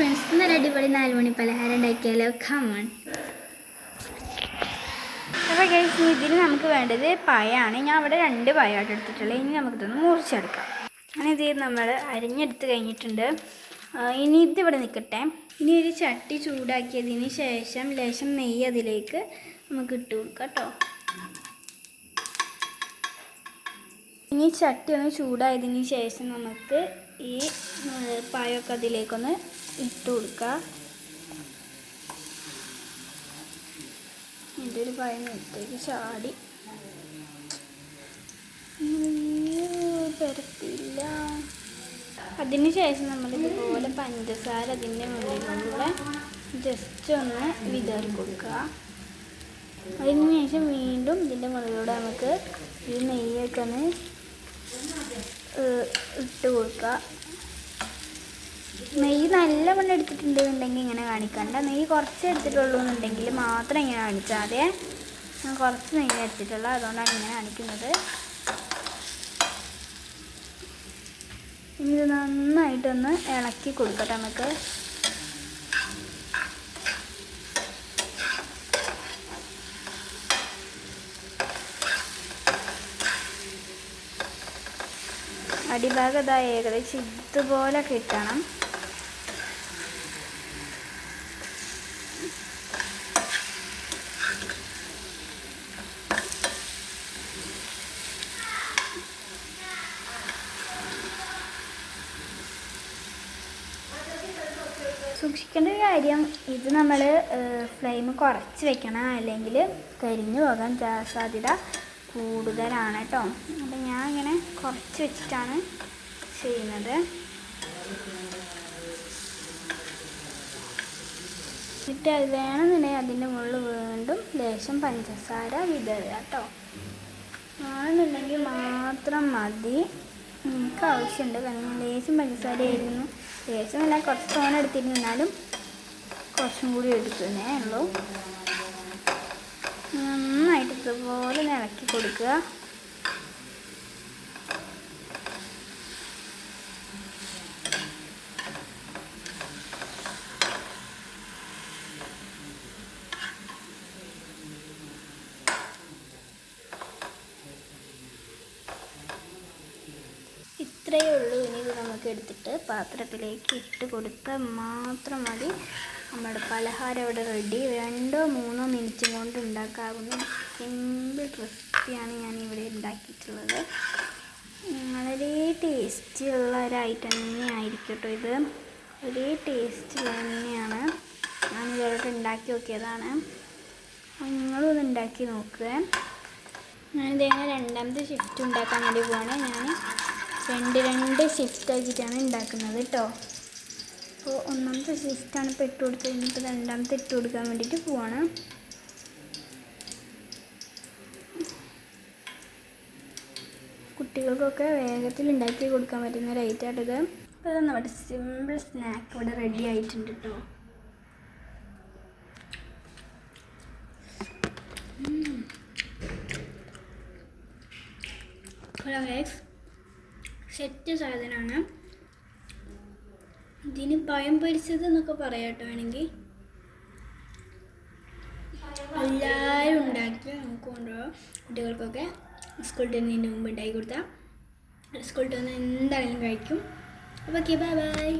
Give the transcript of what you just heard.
ഇന്നൊരു അടിപൊളി 4 മണി പലഹാരം ഉണ്ടാക്കിയാലോ? കമൺ. അപ്പോൾ ഗൈസ്, ഇതിന് നമുക്ക് വേണ്ടത് പഴമാണ്. ഞാൻ അവിടെ 2 പഴമായിട്ട് എടുത്തിട്ടുള്ളത്. ഇനി നമുക്കിതൊന്ന് മുറിച്ചെടുക്കാം. അങ്ങനെ ഇത് നമ്മൾ അരിഞ്ഞെടുത്ത് കഴിഞ്ഞിട്ടുണ്ട്. ഇനി ഇതിവിടെ നിൽക്കട്ടെ. ഇനി ഒരു ചട്ടി ചൂടാക്കിയതിന് ശേഷം ലേശം നെയ്യ് അതിലേക്ക് നമുക്ക് ഇട്ട് കൊടുക്കാം കേട്ടോ. ഇനി ചട്ടി ഒന്ന് ചൂടായതിന് ശേഷം നമുക്ക് ഈ പഴമൊക്കെ അതിലേക്കൊന്ന് ഇട്ട് കൊടുക്കുക. എൻ്റെ ഒരു പഴം ഇട്ടേക്ക് ചാടി പരത്തില്ല. അതിന് ശേഷം നമ്മൾ ഇതുപോലെ പഞ്ചസാര അതിൻ്റെ മുകളിലൂടെ ജസ്റ്റ് ഒന്ന് വിതറി കൊടുക്കുക. അതിന് ശേഷം വീണ്ടും ഇതിൻ്റെ മുകളിലൂടെ നമുക്ക് ഈ നെയ്യൊക്കെ ഒന്ന് ഇട്ട് കൊടുക്കുക. നെയ്യ് നല്ലവണ്ണം എടുത്തിട്ടുണ്ടെന്നുണ്ടെങ്കിൽ ഇങ്ങനെ കാണിക്കണ്ട. നെയ്യ് കുറച്ച് എടുത്തിട്ടുള്ളൂ എന്നുണ്ടെങ്കിൽ മാത്രം ഇങ്ങനെ കാണിച്ചാൽ മതി. ഞാൻ കുറച്ച് നെയ്യ് എടുത്തിട്ടുള്ളൂ, അതുകൊണ്ടാണ് ഇങ്ങനെ കാണിക്കുന്നത്. ഇനി ഇത് നന്നായിട്ടൊന്ന് ഇളക്കി കൊടുക്കട്ടെ നമുക്ക്. അടിഭാഗം ഇതാ ഏകദേശം ഇതുപോലെ കിട്ടണം. സൂക്ഷിക്കേണ്ട ഒരു കാര്യം, ഇത് നമ്മൾ ഫ്ലെയിം കുറച്ച് വെക്കണം, അല്ലെങ്കിൽ കരിഞ്ഞു പോകാൻ സാധ്യത കൂടുതലാണ് കേട്ടോ. അപ്പം ഞാൻ ഇങ്ങനെ കുറച്ച് വെച്ചിട്ടാണ് ചെയ്യുന്നത്. എന്നിട്ട് അത് വേണമെന്നുണ്ടെങ്കിൽ അതിൻ്റെ മുകളിൽ വീണ്ടും ലേശം പഞ്ചസാര വിതറുക കേട്ടോ. വേണമെന്നുണ്ടെങ്കിൽ മാത്രം മതി. എനിക്ക് ആവശ്യമുണ്ട്, കാരണം ലേശം പഞ്ചസാര ആയിരുന്നു. ലേശമല്ല, കുറച്ച് തോനെ എടുത്തിരുന്നാലും കുറച്ചും കൂടി എടുക്കുന്നേ ഉള്ളൂ. നന്നായിട്ട് ഇതുപോലെ ഇളക്കി കൊടുക്കുക. ഇത്രയേ ഉള്ളൂ. ഇനി ഇത് നമുക്ക് എടുത്തിട്ട് പാത്രത്തിലേക്ക് ഇട്ട് കൊടുത്താൽ മാത്രം മതി. നമ്മുടെ പലഹാരം ഇവിടെ റെഡി. 2-3 മിനിറ്റ് കൊണ്ട് ഉണ്ടാക്കാവുന്ന സിമ്പിൾ റെസിപ്പിയാണ് ഞാനിവിടെ ഉണ്ടാക്കിയിട്ടുള്ളത്. വളരെ ടേസ്റ്റിയുള്ള ഒരു ഐറ്റം തന്നെയായിരിക്കും കേട്ടോ ഇത്. വളരെ ടേസ്റ്റുള്ള തന്നെയാണ്. ഞാനിതോടെ ഉണ്ടാക്കി നോക്കിയതാണ്. നിങ്ങളും ഇത് ഉണ്ടാക്കി നോക്കുക. ഞാനിതേങ്ങനെ 2ാമത്തെ ഷിഫ്റ്റ് ഉണ്ടാക്കാൻ വേണ്ടി പോവാണ്. ഞാൻ 2 ഷിഫ്റ്റ് ആക്കിയിട്ടാണ് ഉണ്ടാക്കുന്നത് കേട്ടോ. അപ്പോൾ 1ാമത്തെ ഷിഫ്റ്റാണ് ഇപ്പോൾ ഇട്ട് കൊടുത്ത് കഴിഞ്ഞിട്ട് 2ാമത്തെ ഇട്ട് കൊടുക്കാൻ വേണ്ടിയിട്ട് പോവാണ്. കുട്ടികൾക്കൊക്കെ വേഗത്തിൽ ഉണ്ടാക്കി കൊടുക്കാൻ പറ്റുന്ന ഒരു ഐറ്റമായിട്ടിത്. അപ്പോൾ ഇത് നമ്മുടെ സിമ്പിൾ സ്നാക്ക് ഇവിടെ റെഡി ആയിട്ടുണ്ട് കേട്ടോ. സെറ്റ് സാധനമാണ്. ഇതിന് പഴം പൊരിച്ചത് എന്നൊക്കെ പറയാം കേട്ടോ. വേണമെങ്കിൽ എല്ലാവരും ഉണ്ടാക്കി നമുക്ക് കൊണ്ടുപോകാം. കുട്ടികൾക്കൊക്കെ സ്കൂളിൽ വരുന്നതിന് മുമ്പ് ഉണ്ടാക്കി കൊടുത്താൽ സ്കൂളിൽ വന്ന് എന്തായാലും കഴിക്കും. അപ്പോൾ ഓക്കെ, ബൈ ബൈ.